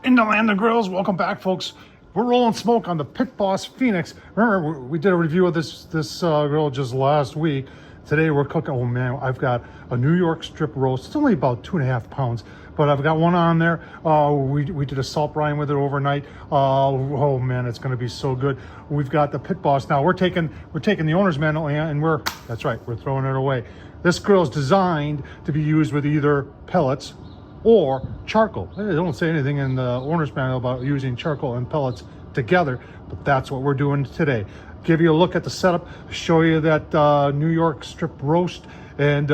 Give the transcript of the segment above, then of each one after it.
In the land of grills, welcome back, folks. We're rolling smoke on the PitBoss Phoenix. Remember, we did a review of this grill just last week. Today we're cooking. Oh man, I've got a New York strip roast. It's only about 2.5 pounds, but I've got one on there. We did a salt brine with it overnight. Oh man, it's going to be so good. We've got the PitBoss now. We're taking the owner's manual and that's right, we're throwing it away. This grill is designed to be used with either pellets or charcoal. They don't say anything in the owner's manual about using charcoal and pellets together, but that's what we're doing today. Give you a look at the setup, show you that New York strip roast, and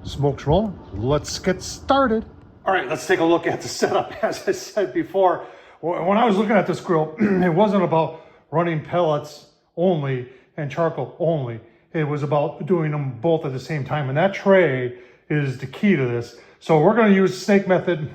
smoke's rolling. Let's get started. All right, let's take a look at the setup. As I said before, when I was looking at this grill, it wasn't about running pellets only and charcoal only. It was about doing them both at the same time, and that tray is the key to this. So we're going to use snake method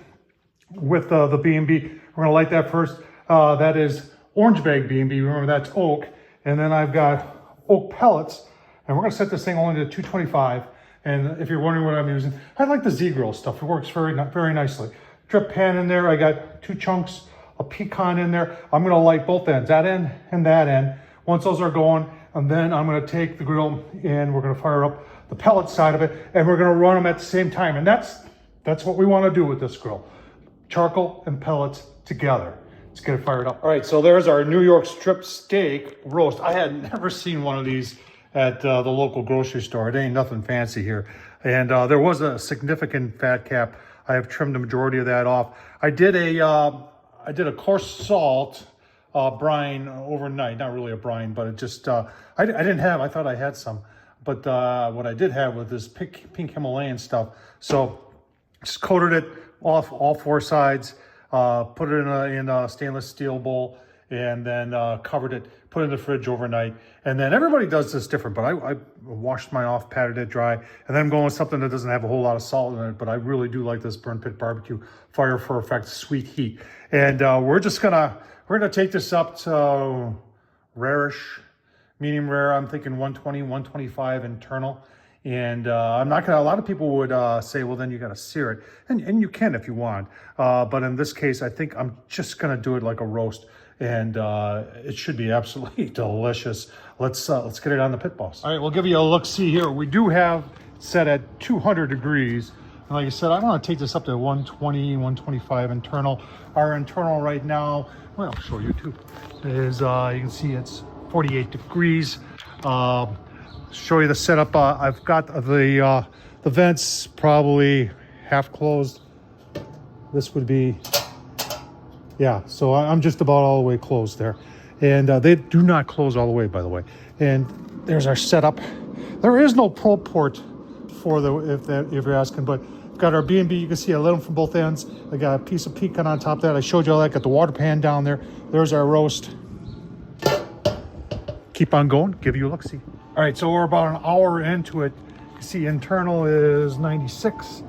with the B&B. We're going to light that first. That is orange bag B&B. Remember, that's oak. And then I've got oak pellets. And we're going to set this thing only to 225. And if you're wondering what I'm using, I like the Z-Grill stuff. It works very nicely. Drip pan in there. I got 2 chunks of pecan in there. I'm going to light both ends, that end and that end. Once those are going, and then I'm going to take the grill and we're going to fire up the pellet side of it, and we're going to run them at the same time. And that's what we want to do with this grill. Charcoal and pellets together. Let's get it fired up. All right, so there's our New York strip steak roast. I had never seen one of these at the local grocery store. It ain't nothing fancy here. And there was a significant fat cap. I have trimmed the majority of that off. I did a coarse salt brine overnight. Not really a brine, but it just, I thought I had some. But what I did have was this pink Himalayan stuff. So just coated it off all 4 sides, put it in a stainless steel bowl, and then covered it, put it in the fridge overnight. And then everybody does this different, but I washed mine off, patted it dry, and then I'm going with something that doesn't have a whole lot of salt in it, but I really do like this Burn Pit Barbecue Fire for Effect sweet heat. And we're gonna take this up to rarish, medium rare. I'm thinking 120, 125 internal. And I'm not gonna, a lot of people would say, well, then you gotta sear it. And you can if you want. But in this case, I think I'm just gonna do it like a roast. And it should be absolutely delicious. Let's get it on the PitBoss. All right, we'll give you a look-see here. We do have set at 200 degrees. And like I said, I want to take this up to 120, 125 internal. Our internal right now, well, I'll show you too, is you can see it's 48 degrees. Show you the setup. I've got the vents probably half closed. This would be, yeah, so I'm just about all the way closed there. And they do not close all the way, by the way. And there's our setup. There is no probe port for if you're asking, but we've got our B&B. You can see I lit them from both ends. I got a piece of pecan on top of that. I showed you all that. Got the water pan down there. There's our roast. Keep on going, give you a look-see. All right, so we're about an hour into it. You see internal is 96.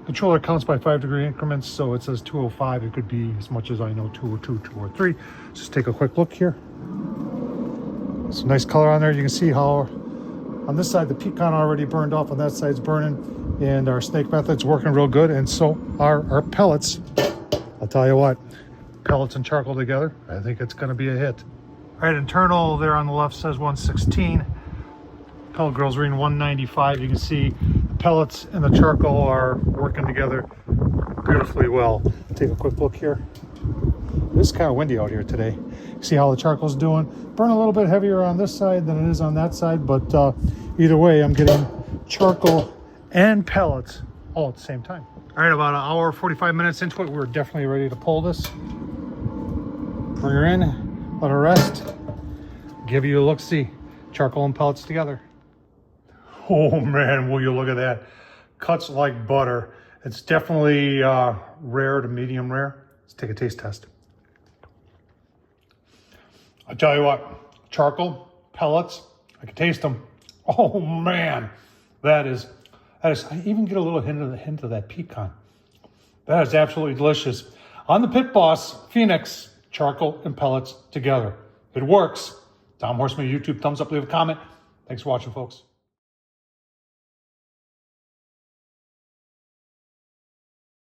Controller counts by 5-degree increments, so it says 205. It could be as much as I know, 202, 203. Just take a quick look here. Some nice color on there. You can see how on this side the pecan already burned off, on that side's burning, and our snake method's working real good, and so our pellets. I'll tell you what, pellets and charcoal together, I think it's going to be a hit. All right, internal there on the left says 116. Pellet grill's reading 195. You can see the pellets and the charcoal are working together beautifully well. Take a quick look here. It's kind of windy out here today. See how the charcoal's doing. Burn a little bit heavier on this side than it is on that side, but either way, I'm getting charcoal and pellets all at the same time. All right, about an hour, 45 minutes into it, we're definitely ready to pull this. Bring her in, let her rest, give you a look-see. Charcoal and pellets together. Oh man, will you look at that. Cuts like butter. It's definitely rare to medium rare. Let's take a taste test. I'll tell you what, charcoal, pellets, I can taste them. Oh man, that is, I even get a little hint of that pecan. That is absolutely delicious. On the PitBoss Phoenix, charcoal and pellets together. It works. Tom Horsman, YouTube, thumbs up, leave a comment. Thanks for watching, folks.